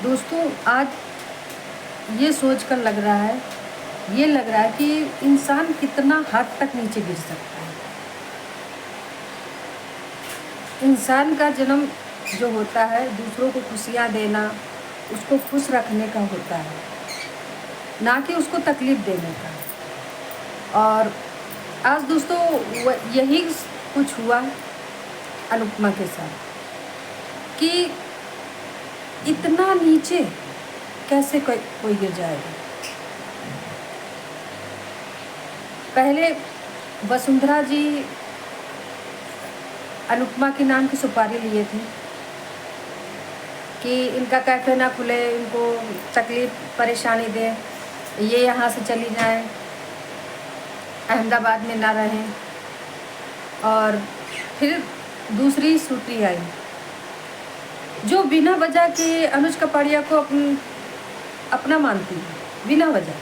दोस्तों आज ये सोचकर ये लग रहा है कि इंसान कितना हद तक नीचे गिर सकता है। इंसान का जन्म जो होता है दूसरों को खुशियाँ देना, उसको खुश रखने का होता है, ना कि उसको तकलीफ़ देने का। और आज दोस्तों यही कुछ हुआ अनुपमा के साथ कि इतना नीचे कैसे कोई गिर जाएगा। पहले वसुंधरा जी अनुपमा के नाम की सुपारी लिए थे कि इनका कैफ़े ना खुले, इनको तकलीफ़ परेशानी दे, ये यहाँ से चली जाएं, अहमदाबाद में ना रहें। और फिर दूसरी सूत्री आई जो बिना वजह के अनुज कपाड़िया को अपना मानती है, बिना वजह।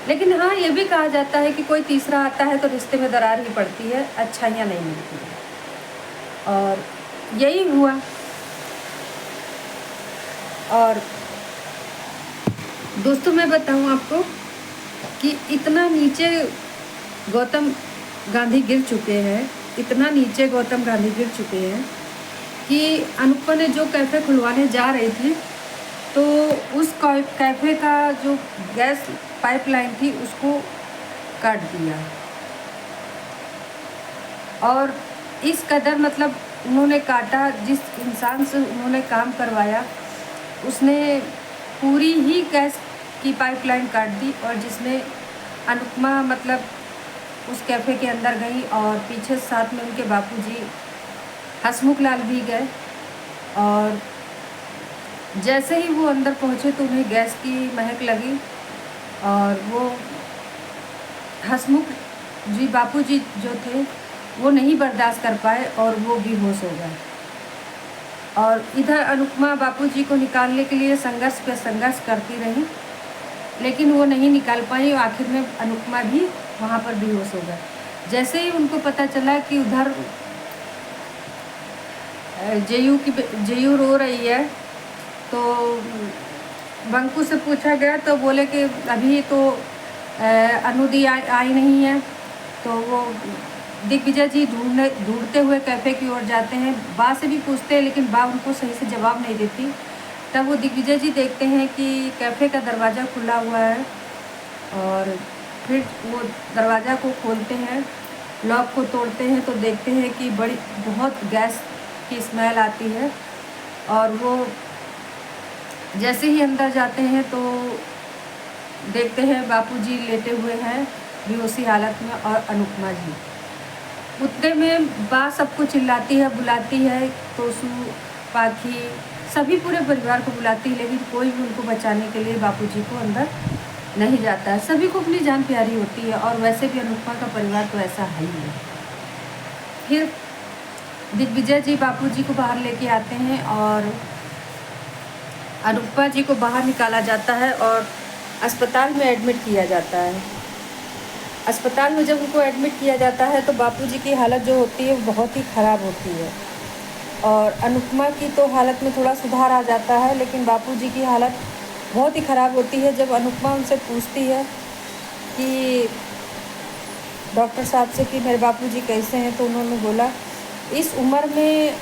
लेकिन हाँ, ये भी कहा जाता है कि कोई तीसरा आता है तो रिश्ते में दरार ही पड़ती है, अच्छाइयाँ नहीं मिलती है। और यही हुआ। और दोस्तों मैं बताऊँ आपको कि इतना नीचे गौतम गांधी गिर चुके हैं, इतना नीचे गौतम गांधी गिर चुके हैं कि अनुपमा ने जो कैफ़े खुलवाने जा रहे थे तो उस कैफ़े का जो गैस पाइपलाइन थी उसको काट दिया। और इस कदर मतलब उन्होंने काटा, जिस इंसान से उन्होंने काम करवाया उसने पूरी ही गैस की पाइपलाइन काट दी। और जिसमें अनुपमा मतलब उस कैफ़े के अंदर गई और पीछे साथ में उनके बापूजी हसमुख लाल भी गए। और जैसे ही वो अंदर पहुँचे तो उन्हें गैस की महक लगी और वो हसमुख जी बापूजी जो थे वो नहीं बर्दाश्त कर पाए और वो बेहोश हो गए। और इधर अनुपमा बापूजी को निकालने के लिए संघर्ष पे संघर्ष करती रही, लेकिन वो नहीं निकाल पाई। आखिर में अनुपमा भी वहाँ पर बेहोश हो गए। जैसे ही उनको पता चला कि उधर जेयू रो रही है तो बंकू से पूछा गया तो बोले कि अभी तो अनुदी आई नहीं है। तो वो दिग्विजय जी ढूंढते हुए कैफ़े की ओर जाते हैं। बा से भी पूछते हैं लेकिन बा उनको सही से जवाब नहीं देती। तब वो दिग्विजय जी देखते हैं कि कैफ़े का दरवाज़ा खुला हुआ है और फिर वो दरवाज़ा को खोलते हैं, लॉक को तोड़ते हैं तो देखते हैं कि बहुत गैस की स्मेल आती है। और वो जैसे ही अंदर जाते हैं तो देखते हैं बापूजी लेटे हुए हैं बेहोशी हालत में और अनुपमा जी। उतने में बा सबको चिल्लाती है, बुलाती है, तोसू पाखी सभी पूरे परिवार को बुलाती है, लेकिन कोई भी उनको बचाने के लिए बापूजी को अंदर नहीं जाता है। सभी को अपनी जान प्यारी होती है और वैसे भी अनुपमा का परिवार तो ऐसा है ही है। फिर दिग्विजय जी बापूजी को बाहर लेके आते हैं और अनुपमा जी को बाहर निकाला जाता है और अस्पताल में एडमिट किया जाता है। अस्पताल में जब उनको एडमिट किया जाता है तो बापूजी की हालत जो होती है वो बहुत ही ख़राब होती है और अनुपमा की तो हालत में थोड़ा सुधार आ जाता है, लेकिन बापूजी की हालत बहुत ही ख़राब होती है। जब अनुपमा उनसे पूछती है कि डॉक्टर साहब से कि मेरे बापूजी कैसे हैं, तो उन्होंने बोला इस उम्र में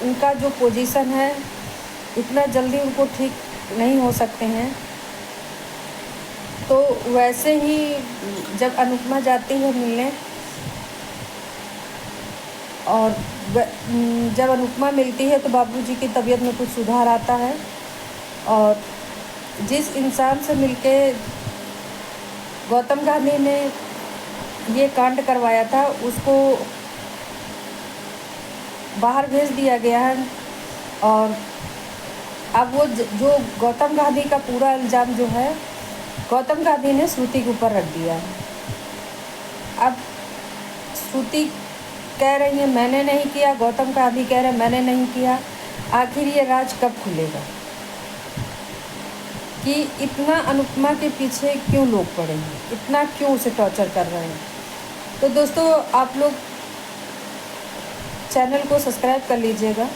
उनका जो पोजीशन है इतना जल्दी उनको ठीक नहीं हो सकते हैं। तो वैसे ही जब अनुपमा जाती है मिलने और जब अनुपमा मिलती है तो बाबूजी की तबीयत में कुछ सुधार आता है। और जिस इंसान से मिलके गौतम गांधी ने ये कांड करवाया था उसको बाहर भेज दिया गया है। और अब वो जो गौतम गांधी का पूरा इल्ज़ाम जो है गौतम गांधी ने श्रुति के ऊपर रख दिया है। अब श्रुति कह रही है मैंने नहीं किया, गौतम गांधी कह रहे मैंने नहीं किया। आखिर ये राज कब खुलेगा कि इतना अनुपमा के पीछे क्यों लोग पड़े हैं, इतना क्यों उसे टॉर्चर कर रहे हैं। तो दोस्तों आप लोग चैनल को सब्सक्राइब कर लीजिएगा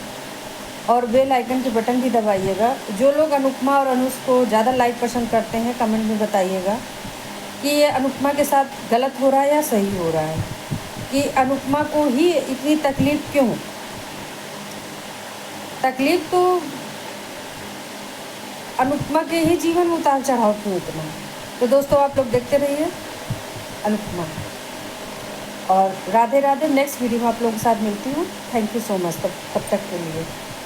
और बेल आइकन के बटन भी दबाइएगा। जो लोग अनुपमा और अनुज को ज़्यादा लाइक पसंद करते हैं कमेंट में बताइएगा कि ये अनुपमा के साथ गलत हो रहा है या सही हो रहा है, कि अनुपमा को ही इतनी तकलीफ़ क्यों। तकलीफ़ तो अनुपमा के ही जीवन में उतार चढ़ाव क्यों इतना। तो दोस्तों आप लोग देखते रहिए अनुपमा। और राधे राधे। नेक्स्ट वीडियो में आप लोगों के साथ मिलती हूँ। थैंक यू सो मच तब तक के लिए।